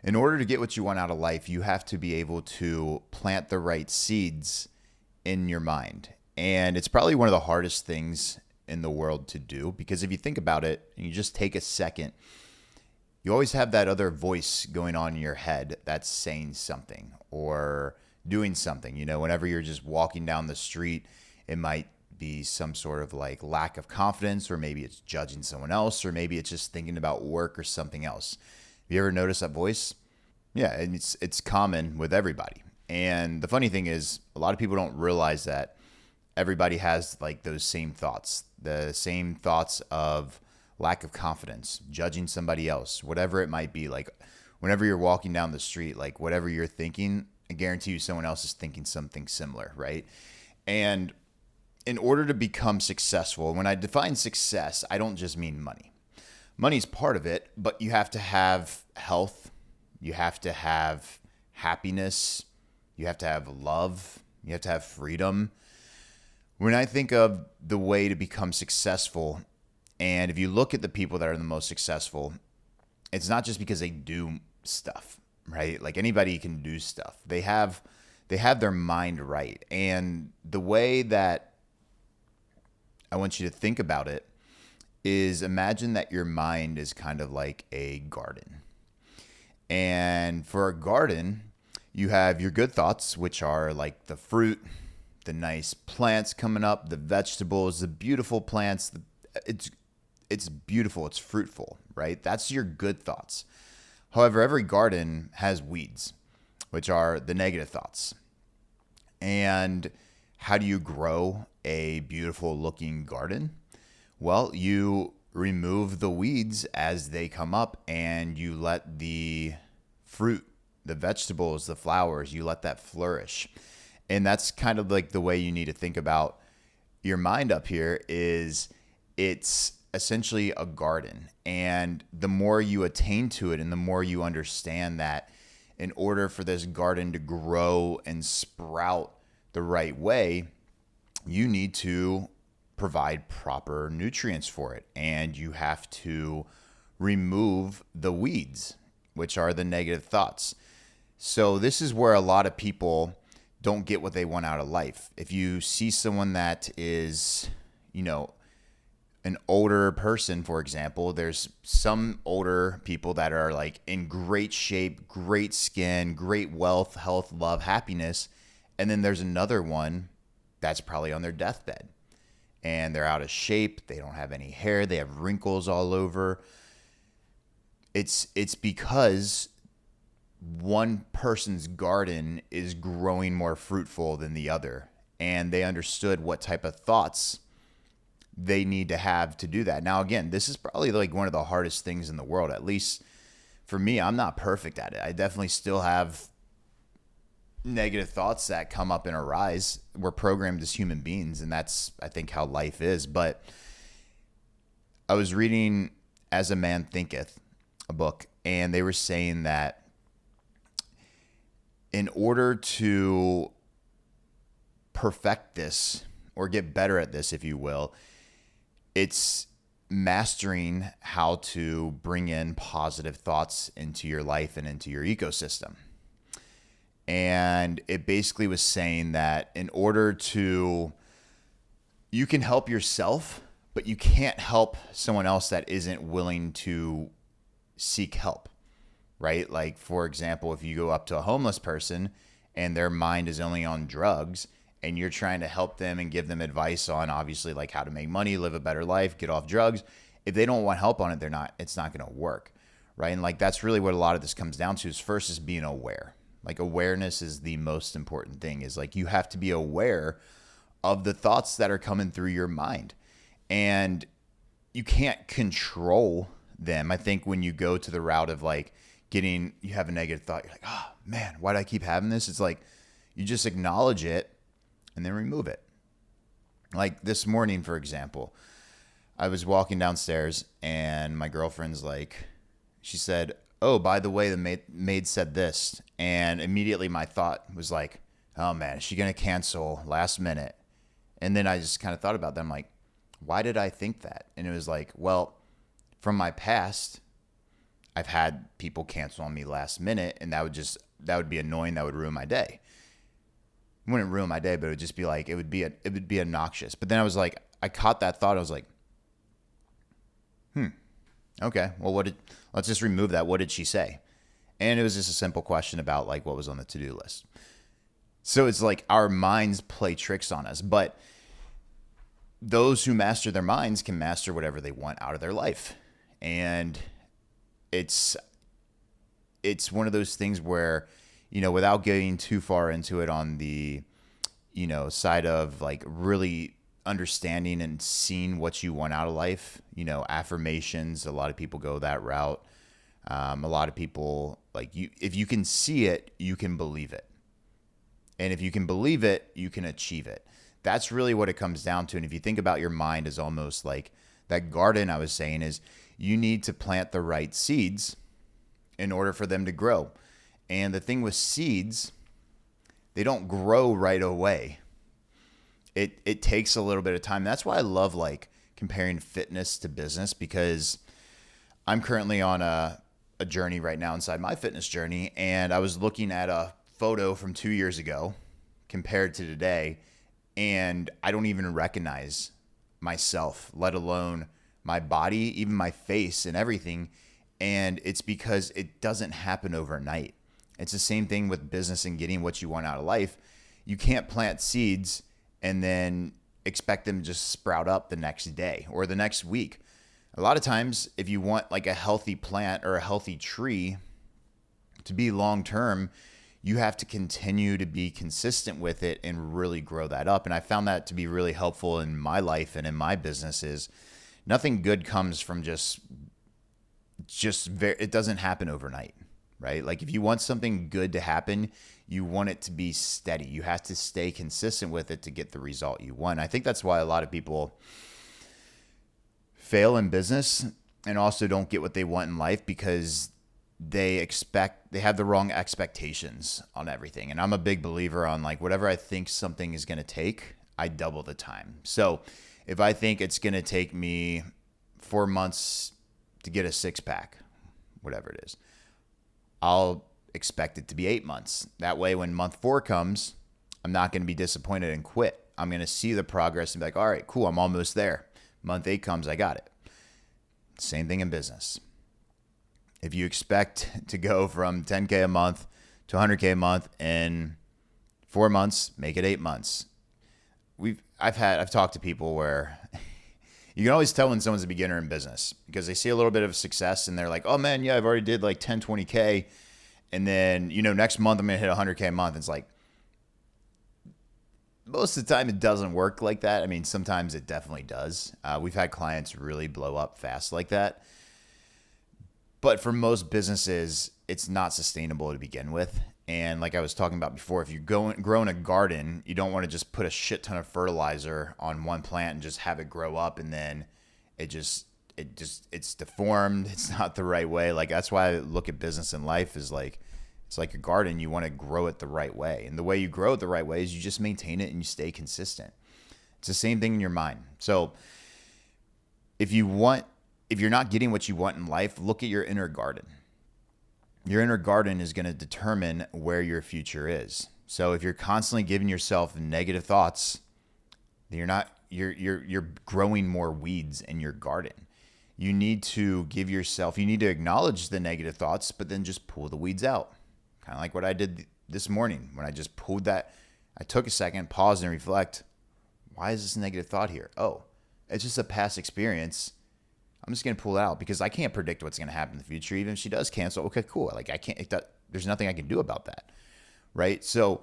In order to get what you want out of life, you have to be able to plant the right seeds in your mind. And it's probably one of the hardest things in the world to do, because if you think about it and you just take a second, you always have that other voice going on in your head that's saying something or doing something. Whenever you're just walking down the street, it might be some sort of like lack of confidence, or maybe it's judging someone else, or maybe it's just thinking about work or something else. Have you ever noticed that voice? Yeah, and it's common with everybody. And the funny thing is, a lot of people don't realize that everybody has like those same thoughts, the same thoughts of lack of confidence, judging somebody else, whatever it might be. Like whenever you're walking down the street, like whatever you're thinking, I guarantee you someone else is thinking something similar, right? And in order to become successful, when I define success, I don't just mean money. Money's part of it, but you have to have health, you have to have happiness, you have to have love, you have to have freedom. When I think of the way to become successful, and if you look at the people that are the most successful, it's not just because they do stuff, right? Like anybody can do stuff. They have their mind right. And the way that I want you to think about it is, imagine that your mind is kind of like a garden. And for a garden, you have your good thoughts, which are like the fruit, the nice plants coming up, the vegetables, the beautiful plants. It's beautiful, it's fruitful, right? That's your good thoughts. However, every garden has weeds, which are the negative thoughts. And how do you grow a beautiful looking garden? Well, you remove the weeds as they come up, and you let the fruit, the vegetables, the flowers, you let that flourish. And that's kind of like the way you need to think about your mind up here. Is it's essentially a garden. And the more you attain to it, and the more you understand that in order for this garden to grow and sprout the right way, you need to provide proper nutrients for it. And you have to remove the weeds, which are the negative thoughts. So this is where a lot of people don't get what they want out of life. If you see someone that is, an older person, for example, there's some older people that are like in great shape, great skin, great wealth, health, love, happiness. And then there's another one that's probably on their deathbed and they're out of shape. They don't have any hair. They have wrinkles all over. It's because one person's garden is growing more fruitful than the other. And they understood what type of thoughts they need to have to do that. Now, again, this is probably like one of the hardest things in the world. At least for me, I'm not perfect at it. I definitely still have negative thoughts that come up and arise. We're programmed as human beings, and that's, I think, how life is. But I was reading As a Man Thinketh, a book, and they were saying that in order to perfect this, or get better at this, if you will, it's mastering how to bring in positive thoughts into your life and into your ecosystem. And it basically was saying that in order to, you can help yourself, but you can't help someone else that isn't willing to seek help, right? Like, for example, if you go up to a homeless person and their mind is only on drugs, and you're trying to help them and give them advice on, obviously, like how to make money, live a better life, get off drugs, if they don't want help on it, it's not going to work, right? And like, that's really what a lot of this comes down to. Is first is being aware. Like, awareness is the most important thing. Is like, you have to be aware of the thoughts that are coming through your mind, and you can't control them. I think when you go to the route of like you have a negative thought, you're like, oh man, why do I keep having this? It's like, you just acknowledge it and then remove it. Like this morning, for example, I was walking downstairs and my girlfriend's like, she said, oh, by the way, the maid said this. And immediately my thought was like, oh man, is she going to cancel last minute? And then I just kind of thought about that. I'm like, why did I think that? And it was like, well, from my past, I've had people cancel on me last minute, and that would be annoying. That would ruin my day. It wouldn't ruin my day, but it would just be like, it would be obnoxious. But then I was like, I caught that thought. I was like, okay, well, let's just remove that. What did she say? And it was just a simple question about like what was on the to-do list. So it's like our minds play tricks on us, but those who master their minds can master whatever they want out of their life. And it's one of those things where, without getting too far into it on the, side of like really understanding and seeing what you want out of life, affirmations, a lot of people go that route. A lot of people if you can see it, you can believe it. And if you can believe it, you can achieve it. That's really what it comes down to. And if you think about your mind as almost like that garden I was saying, is you need to plant the right seeds in order for them to grow. And the thing with seeds, they don't grow right away. It takes a little bit of time. That's why I love like comparing fitness to business, because I'm currently on a journey right now inside my fitness journey. And I was looking at a photo from 2 years ago compared to today, and I don't even recognize myself, let alone my body, even my face and everything. And it's because it doesn't happen overnight. It's the same thing with business and getting what you want out of life. You can't plant seeds and then expect them to just sprout up the next day or the next week. A lot of times, if you want like a healthy plant or a healthy tree to be long-term, you have to continue to be consistent with it and really grow that up. And I found that to be really helpful in my life and in my businesses. Nothing good comes from it doesn't happen overnight, right? Like if you want something good to happen, you want it to be steady. You have to stay consistent with it to get the result you want. I think that's why a lot of people fail in business and also don't get what they want in life, because they have the wrong expectations on everything. And I'm a big believer on like whatever I think something is going to take, I double the time. So if I think it's going to take me 4 months to get a 6-pack, whatever it is, I'll expect it to be 8 months. That way, when month 4 comes, I'm not going to be disappointed and quit. I'm going to see the progress and be like, all right, cool, I'm almost there. Month 8 comes, I got it. Same thing in business. If you expect to go from 10K a month to 100K a month in 4 months, make it 8 months. I've talked to people where you can always tell when someone's a beginner in business, because they see a little bit of success and they're like, oh man, yeah, I've already did like 10, 20K. And then, next month I'm going to hit 100K a month. It's like, most of the time it doesn't work like that. I mean, sometimes it definitely does. We've had clients really blow up fast like that. But for most businesses, it's not sustainable to begin with. And like I was talking about before, if you grow in a garden, you don't want to just put a shit ton of fertilizer on one plant and just have it grow up, and then it's deformed. It's not the right way. Like that's why I look at business and life is like, it's like a garden. You want to grow it the right way. And the way you grow it the right way is you just maintain it and you stay consistent. It's the same thing in your mind. So if you're not getting what you want in life, look at your inner garden. Your inner garden is going to determine where your future is. So if you're constantly giving yourself negative thoughts, you're growing more weeds in your garden. You need to acknowledge the negative thoughts, but then just pull the weeds out. Kind of like what I did this morning when I just pulled that. I took a second, paused and reflect. Why is this negative thought here? Oh, it's just a past experience. I'm just going to pull it out because I can't predict what's going to happen in the future. Even if she does cancel, okay, cool. Like there's nothing I can do about that. Right. So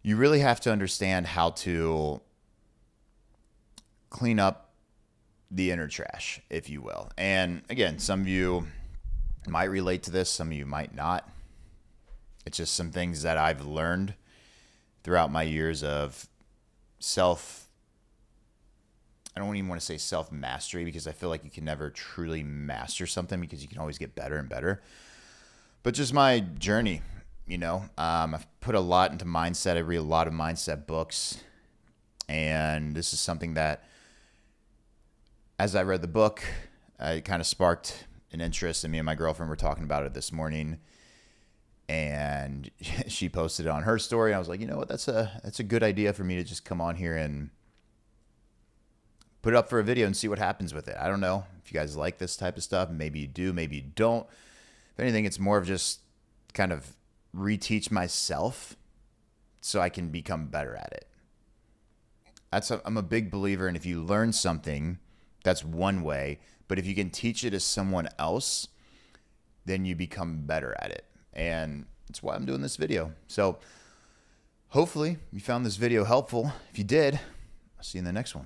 you really have to understand how to clean up the inner trash, if you will. And again, some of you might relate to this. Some of you might not. It's just some things that I've learned throughout my years of I don't even want to say self-mastery, because I feel like you can never truly master something because you can always get better and better. But just my journey, I've put a lot into mindset. I read a lot of mindset books. And this is something that, as I read the book, it kind of sparked an interest, and me and my girlfriend were talking about it this morning, and she posted it on her story. I was like, you know what, that's a good idea for me to just come on here and put it up for a video and see what happens with it. I don't know if you guys like this type of stuff. Maybe you do, maybe you don't. If anything, it's more of just kind of reteach myself so I can become better at it. I'm a big believer in, if you learn something, that's one way, but if you can teach it to someone else, then you become better at it. And that's why I'm doing this video. So hopefully you found this video helpful. If you did, I'll see you in the next one.